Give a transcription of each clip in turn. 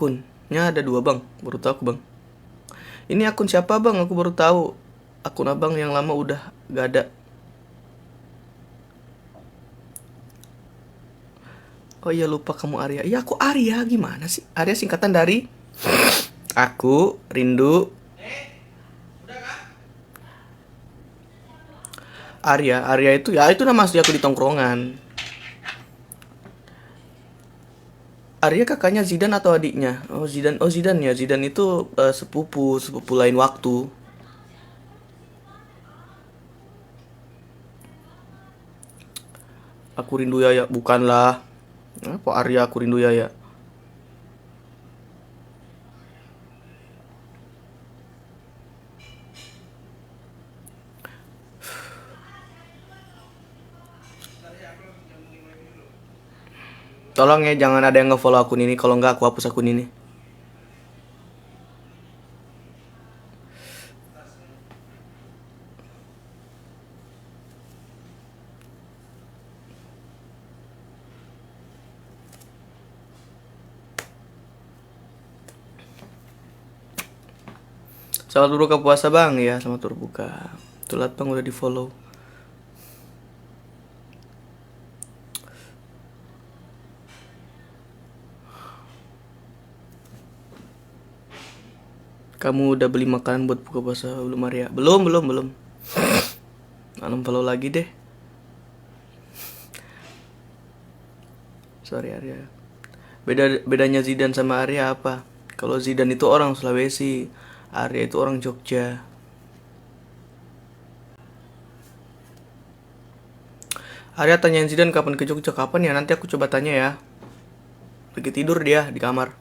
akunnya ada 2 bang, baru tahu aku bang. Ini akun siapa bang? Aku baru tahu. Akun abang yang lama udah gak ada. Oh iya lupa kamu Arya. Iya aku Arya, gimana sih? Arya singkatan dari aku rindu. Arya itu ya itu nama asli aku di tongkrongan. Arya kakaknya Zidan atau adiknya? Oh Zidan, oh Zidan ya. Zidan itu sepupu lain waktu. Aku rindu Yaya, bukanlah. Apa Arya aku rindu Yaya? Tolong ya jangan ada yang nge-follow akun ini, kalau nggak aku hapus akun ini. Selamat berbuka puasa bang ya, selamat berbuka. Telat bang udah di follow. Kamu udah beli makanan buat buka puasa belum Arya? Belum. Malam follow lagi deh. Sorry Arya. Bedanya Zidan sama Arya apa? Kalau Zidan itu orang Sulawesi, Arya itu orang Jogja. Arya tanyain Zidan kapan ke Jogja, kapan ya? Nanti aku coba tanya ya. Lagi tidur dia di kamar.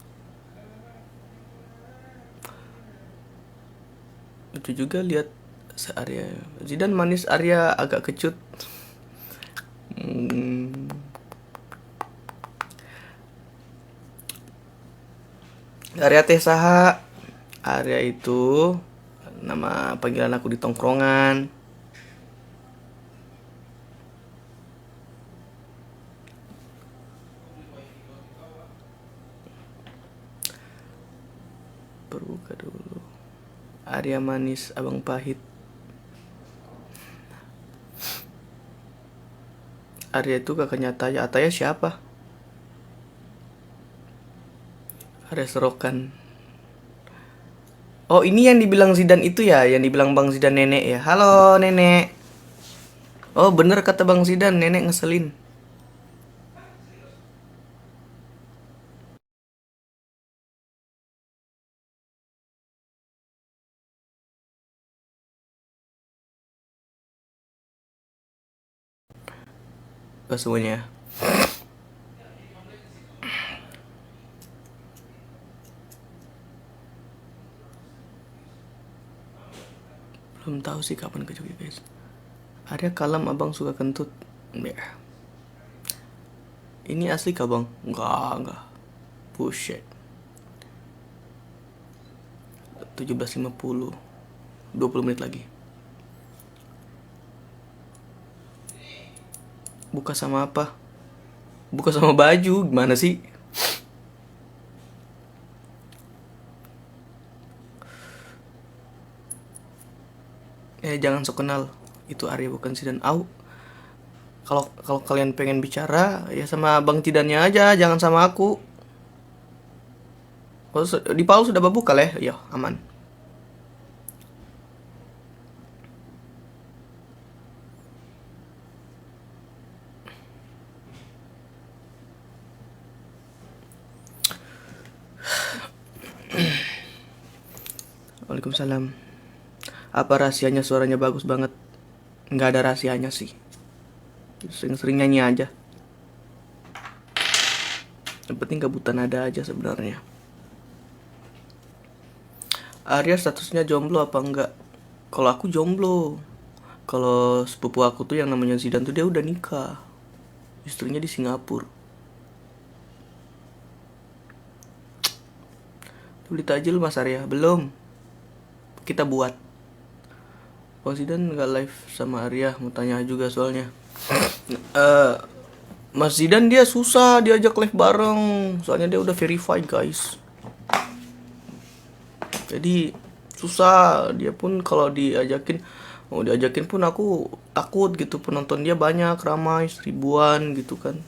Lucu juga lihat Arya. Zidan manis, Arya agak kecut. Arya teh saha? Arya itu nama panggilan aku di tongkrongan. Berbuka dulu. Arya manis, abang pahit. Arya itu kakaknya Ataya. Ataya siapa? Arya Serokan. Oh ini yang dibilang Zidan itu ya, yang dibilang Bang Zidan nenek ya. Halo nenek. Oh bener kata Bang Zidan, nenek ngeselin. Oh semuanya. Belum tahu sih kapan ke Jogja guys. Arya kalem, abang suka kentut. Ya. Ini asli kah bang? Enggak. Bullshit. 17.50. 20 menit lagi. Buka sama apa? Buka sama baju, gimana sih? Jangan sok kenal. Itu Arya bukan Zidan. Au. Kalau kalian pengen bicara ya sama Bang Zidannya aja, jangan sama aku. Kalau di Palu sudah berbuka lah, ya aman. Waalaikumsalam. Apa rahasianya suaranya bagus banget? Nggak ada rahasianya sih. Sering-sering nyanyi aja. Yang penting kebutuhan ada aja sebenarnya. Arya statusnya jomblo apa enggak? Kalau aku jomblo. Kalau sepupu aku tuh yang namanya Zidan tuh dia udah nikah. Istrinya di Singapura. Beli takjil Mas Arya? Belum. Kita buat. Bang Zidan nggak live sama Arya, mau tanya juga soalnya. Mas Zidan dia susah diajak live bareng, soalnya dia udah verified guys. Jadi susah, dia pun kalau diajakin, mau diajakin pun aku takut gitu, penonton dia banyak, ramai, seribuan gitu kan.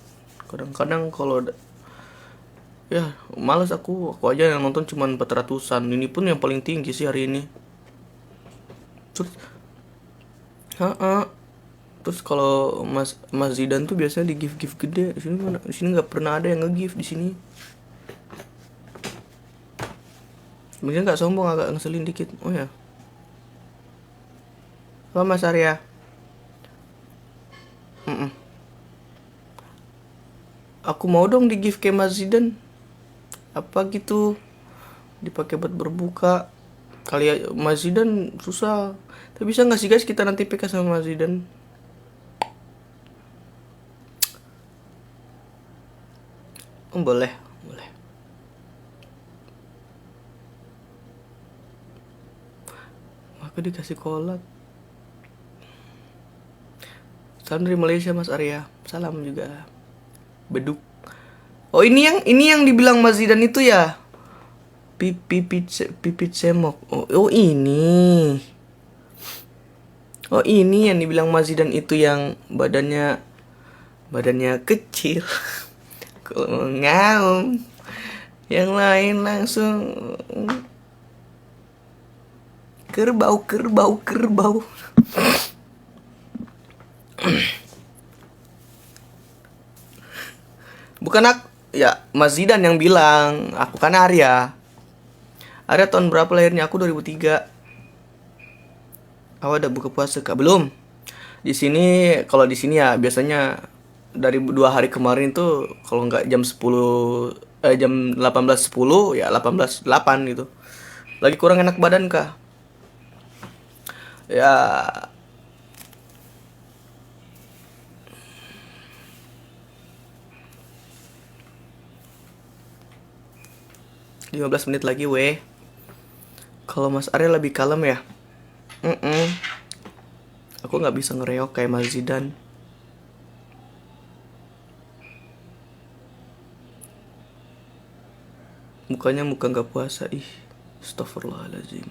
Kadang-kadang kalau ya males aku aja yang nonton cuman 400-an. Ini pun yang paling tinggi sih hari ini. Terus ha, terus kalau Mas Mas Zidan tuh biasanya di gift gift gede. Di sini mana? Di sini nggak pernah ada yang nge-gift di sini. Mungkin nggak sombong, agak ngeselin dikit. Oh ya. Halo Mas Arya. Mm-mm. Aku mau dong di gift ke Mas Zidan. Apa gitu? Dipakai buat berbuka. Kali ya Mas Zidan susah. Tapi bisa nggak sih guys kita nanti PK sama Mas Zidan? Oh, boleh, boleh. Aku dikasih kolak. Salam dari Malaysia Mas Arya. Salam juga. Beduk. Oh ini yang dibilang Mas Zidan itu ya? Pipit semok. Oh ini. Oh ini yang dibilang Mas Zidan itu yang badannya kecil. Kalau ngaum, yang lain langsung kerbau kerbau kerbau. Bukan aku, ya Mas Zidan yang bilang. Aku kan Arya. Arya tahun berapa lahirnya? Aku 2003. Awal udah buka puasa kak? Belum. Di sini kalau di sini ya biasanya dari 2 hari kemarin tuh kalau nggak jam 18.10 ya 18.08 gitu. Lagi kurang enak badan kak. Ya 15 menit lagi weh. Kalau Mas Arya lebih kalem ya. Mm-mm. Aku nggak bisa ngereok kayak Mas Zidan. Mukanya muka nggak puasa ih. Astagfirullahaladzim.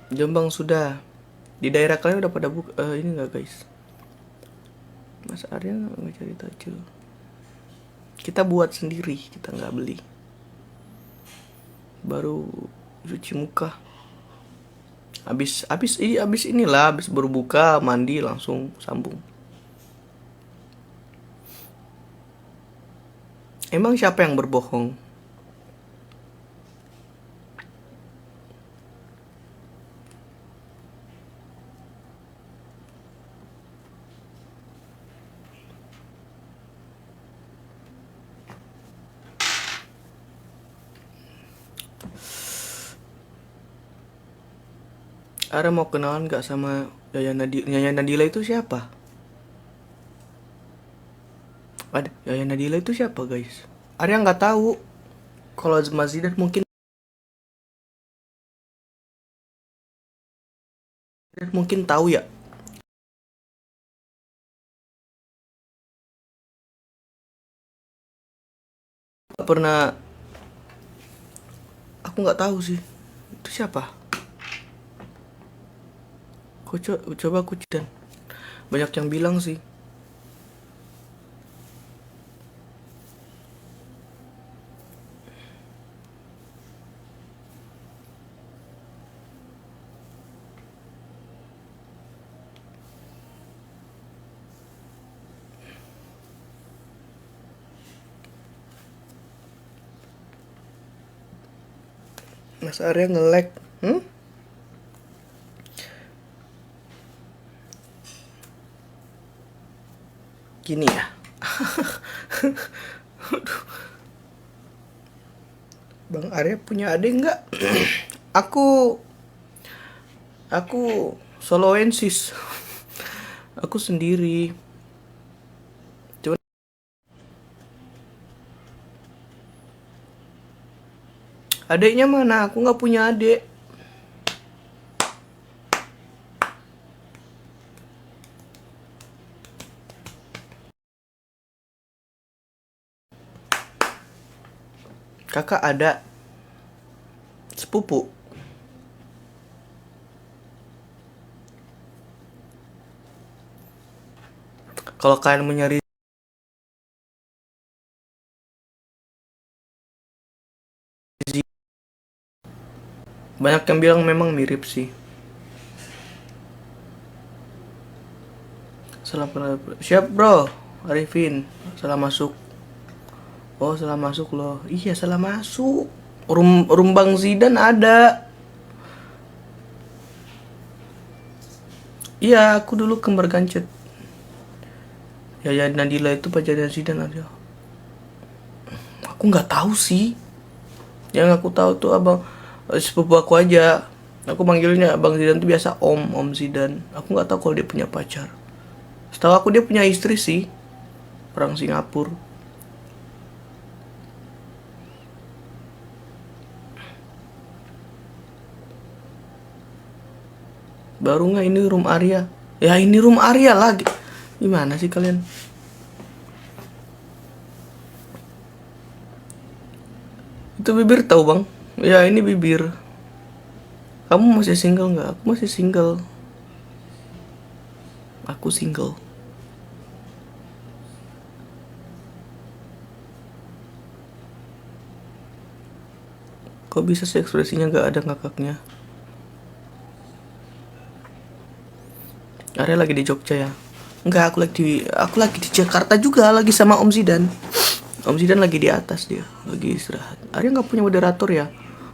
Jombang sudah. Di daerah kalian udah pada buka ini nggak guys? Mas Arya nggak cari tajil. Kita buat sendiri, kita nggak beli. Baru cuci muka. Habis inilah, habis berbuka, mandi langsung sambung. Emang siapa yang berbohong? Ara mau kenalan gak sama Yaya Nadila itu siapa? Ada Yaya Nadila itu siapa guys? Arya nggak tahu. Kalau Mas Zidan mungkin tahu ya. Gak pernah. Aku nggak tahu sih. Itu siapa? Coba aku dan banyak yang bilang sih. Mas Arya nge-lag. Gini ya. Bang Arya punya adik nggak? aku aku soloensis. Aku sendiri. Cuman adiknya mana? Aku nggak punya adik. Kakak ada sepupu. Kalau kalian mau nyari banyak yang bilang memang mirip sih. Siap bro, Arifin. Salah masuk. Oh salah masuk loh. Iya salah masuk. Rumbang Zidan ada. Iya aku dulu kembar gancet. Ya Nadila itu pacarnya Zidan ada. Aku nggak tahu sih. Yang aku tahu tuh abang sepupu aku aja. Aku manggilnya Abang Zidan tuh biasa Om Zidan. Aku nggak tahu kalau dia punya pacar. Setahu aku dia punya istri sih, orang Singapura. Baru nggak ini room Arya? Ya ini room Arya lagi. Gimana sih kalian? Itu bibir tahu bang? Ya ini bibir. Kamu masih single nggak? Aku masih single. Aku single. Kok bisa sih ekspresinya nggak ada ngakaknya? Arya lagi di Jogja ya? Enggak, aku lagi di Jakarta juga, lagi sama Om Zidan. Om Zidan lagi di atas dia, lagi istirahat. Arya nggak punya moderator ya?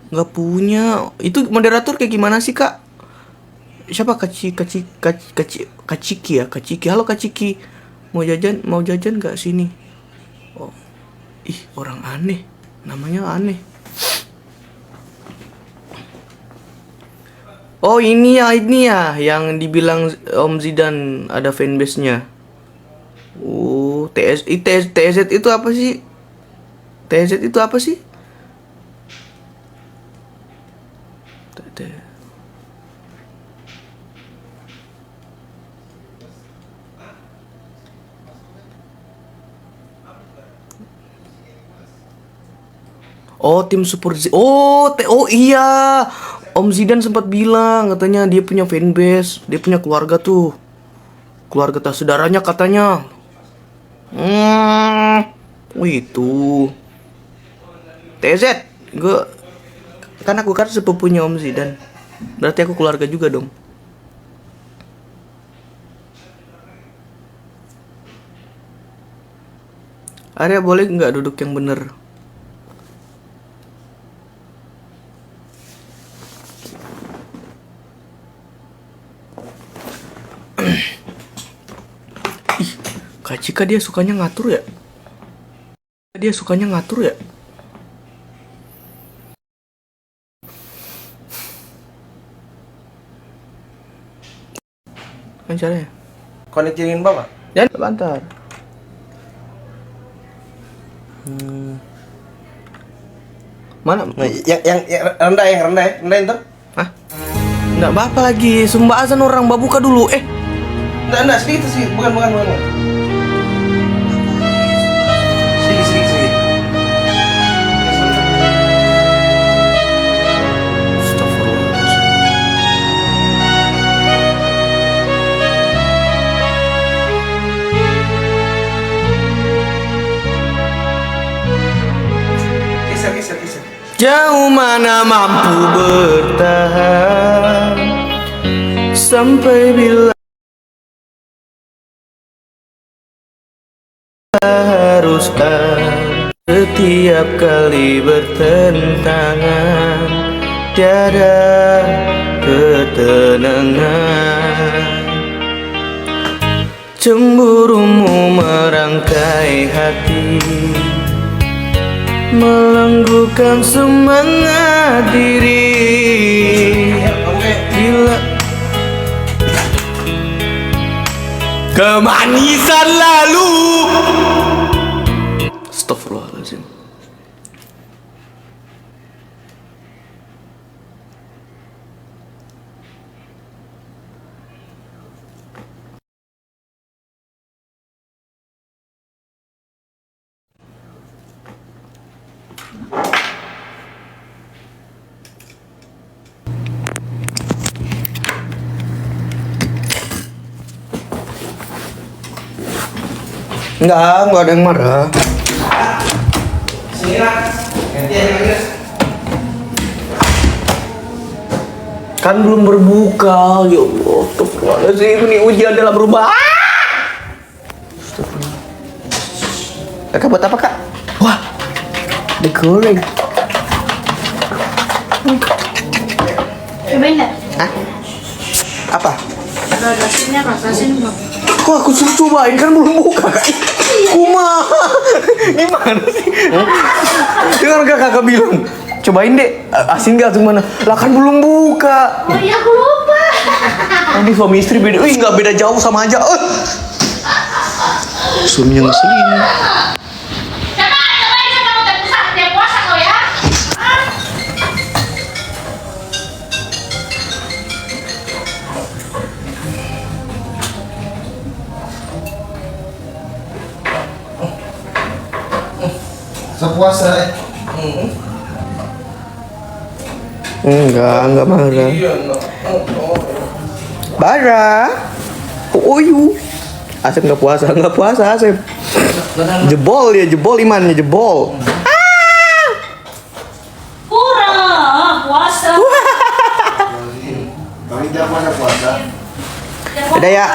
Nggak punya. Itu moderator kayak gimana sih kak? Siapa Kaciki ya? Kaciki. Halo Kaciki. Mau jajan nggak sini? Oh, ih orang aneh. Namanya aneh. Oh ini ya yang dibilang Om Zidan ada fanbase-nya. Oh, TZ itu apa sih? TZ itu apa sih? Oh, tim support oh iya. Om Zidan sempat bilang katanya dia punya fanbase, dia punya keluarga tuh. Keluarga tak saudaranya katanya. Hmm, itu. TZ, gue kan aku kan sepupunya Om Zidan. Berarti aku keluarga juga dong. Arya boleh nggak duduk yang bener? Ih, Kak Cika dia sukanya ngatur ya? Dia sukanya ngatur ya? Kan caranya? Koneksiin bapak? Ya, bentar. Mana? Nah, yang rendah ya, rendah itu. Hah? Nggak apa-apa lagi. Sumpah azan orang babuka dulu. Enggak, sedikit sih, bukan. Sedikit. Astagfirullahaladzim. Geser. Jauh mana mampu bertahan sampai bila haruskah setiap kali bertentangan tiada ketenangan. Cemburumu merangkai hati, melenggukan semangat diri. Bila kemanisan lalu. Astagfirullahaladzim. Enggak ada yang marah. Sini lah. Gantian yang ini. Kan belum berbuka, ya Allah. Astagfirullahaladzim, ini ujian dalam rumah. Astagfirullah. Kakak buat apa, Kak? Wah, digoreng. Cobain nggak? Hah? Apa? Rasain belum? Kok aku suruh cobain, kan belum buka, Kak. Kumaha? Gimana sih? Dengar gak kakak bilang? Cobain deh, asin gak tuh mana? Lah kan belum buka. Oh iya, aku lupa. Ini suami istri beda, nggak beda jauh sama aja. Suaminya ngeselin. Cobain kamu terpusat dia puasa kau ya. Sepuasa. Enggak marah. Iya, no. Marah. Oh, Asep nggak puasa Asep. Jebol imannya jebol. Kurang puasa. Kami jam mana puasa? Udah ya,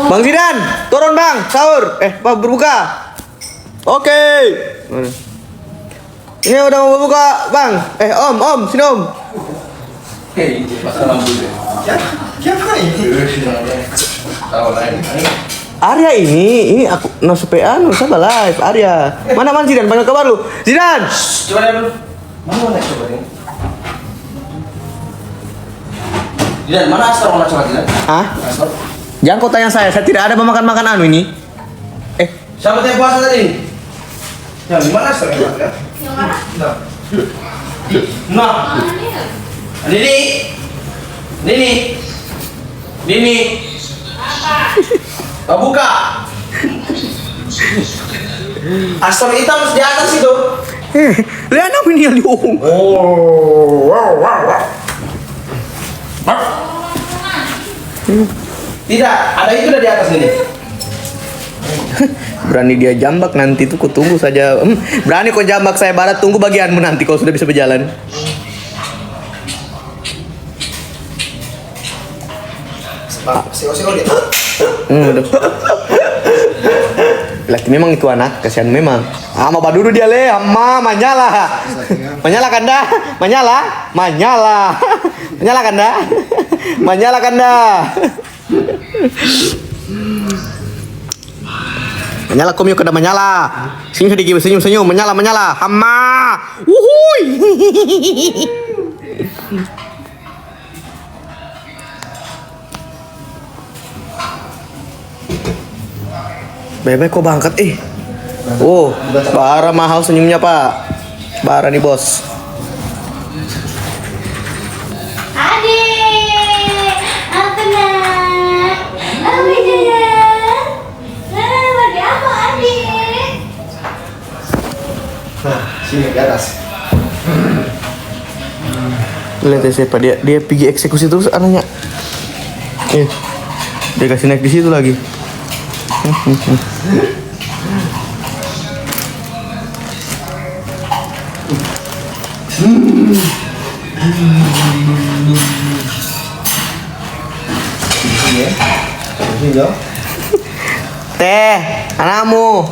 Bang Zidan, turun Bang, sahur. Bang berbuka. Oke. Ini udah mau berbuka, Bang. Om, sini Om. Hei, pasal lampu deh. Siapa ini? Tahu lah ini. Arya ini aku PA sabar live Arya. Mana Zidan? Panggil kabar lu. Zidan. Coba lihat dulu. Mana coba ini? Dilan, mana Astor mana coba Dilan? Hah? Astor. Jangan kau tanya saya tidak ada makan anu ini. Siapa yang puasa tadi? Ya, di mana Astor yang puasa? Yang mana? Nah. Nini. Apa? Buka. Astor hitam di atas itu. Lihat apa ini yang diomong. Tidak, ada itu udah di atas ini. Berani dia jambak nanti tuh, kau tunggu saja. Berani kau jambak saya barat, tunggu bagianmu nanti kau sudah bisa berjalan. Sio dia. Udah. Laki memang itu anak, kasihan memang. Mau baduru dia le, Manyala. Manyala kanda, Manyala kanda. Menyala komio kada menyala. Sini sedikit senyum menyala. Hama. Uhuy. Bebe kok bangkat bara mahal senyumnya Pak. Bara nih bos. Adik, apa nak? Apa dia? Lagi apa adik? Nah, sini di atas. Lihat ya siapa dia pergi eksekusi terus anaknya. Dia kasih naik di situ lagi. Teh, anakmu.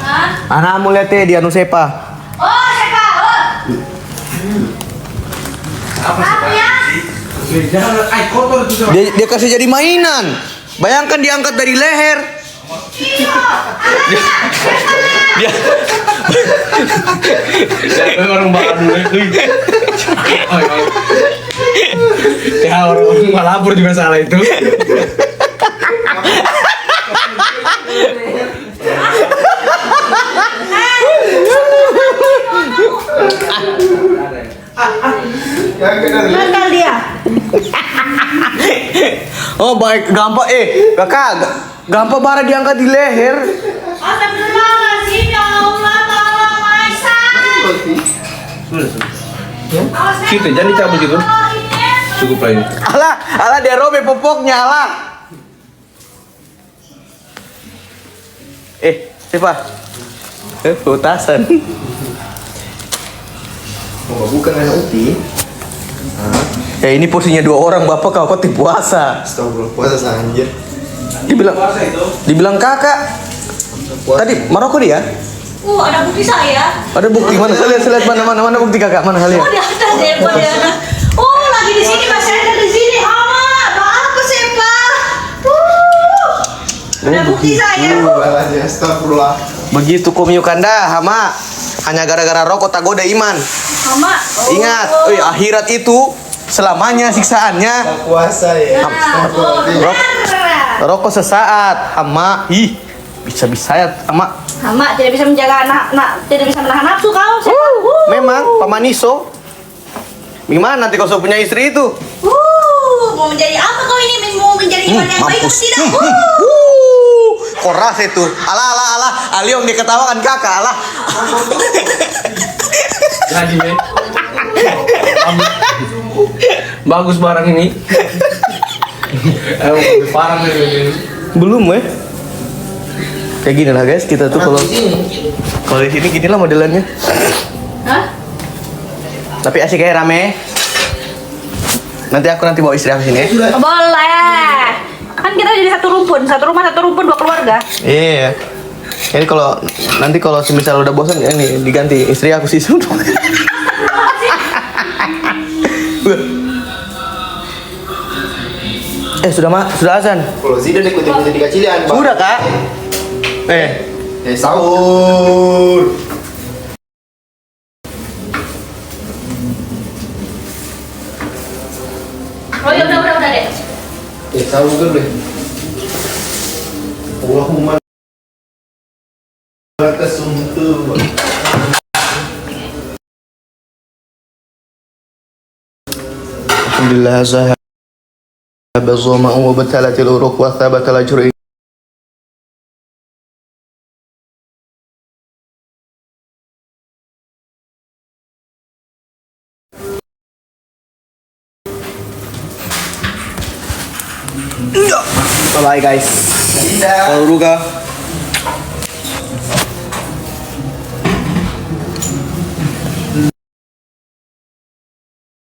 Hah? Anakmu lihat teh di anu sepa. Oh, siapa? Apa Apa ya? Jangan, kotor itu. Dia kasih jadi mainan. Bayangkan diangkat dari leher. Dia memang bahan itu. Ya orang malapur juga salah itu. Nakal dia. Oh baik, gampang kakak, gampang bara diangkat di leher. Astagfirullahaladzim, ya Allah, tolong Aisyah. Sudah. Situ, jangan dicabut gitu. Cukup lah ini. Alah dia robek popoknya alah. Siapa? Utasan. Oh, bukan anak Uti. Ya ini porsinya 2 orang, Bapak kau tim puasa. Astagfirullah, puasa anjir. Dibilang kakak. Tadi Maroko dia? Ada bukti saya. Ada bukti mana? Saya lihat mana bukti kakak mana kalian? Oh, di atas deh, oh, lagi di sini, Mas. Saya ada di sini. Apa sih, Pak? Ada bukti saya. Astagfirullah. Begitu komio kanda, hama. Hanya gara-gara rokok tak goda iman. Mama. Ingat, akhirat itu selamanya siksaannya. Puasa ya. Rokok sesaat, hama. Bisa-bisa ya, hama. Mama tidak bisa menjaga anak, tidak bisa menahan nafsu kau. Memang, pamaniso. Gimana nanti kau sudah punya istri itu? Mau menjadi apa kau ini? Mau menjadi iman yang baik atau tidak? Koras itu. Alah. Aliom dia ketawakan kakak, alah. Jadi men. Bagus barang ini. Parah nih. Belum kayak gini lah guys, kita tuh kalau di sini gini lah modelannya. Hah? Tapi asik kayak rame. Nanti aku bawa istri aku sini. Boleh. Kan kita jadi satu rumpun, satu rumah, satu rumpun, 2 keluarga. Iya. Jadi nanti kalau semisal udah bosan ini diganti istri aku sih. Sudah azan. Kalau Zidan ikutin di kacilian, Pak. Sudah kak. Sahur. Oh ya udah deh. Sahur dulu deh. Allahumma lakasumtu. Alhamdulillah zahaba dhama'u wa batalatil uruq wa thabatal ajru. Bye guys. Tidak. Kalau Ruga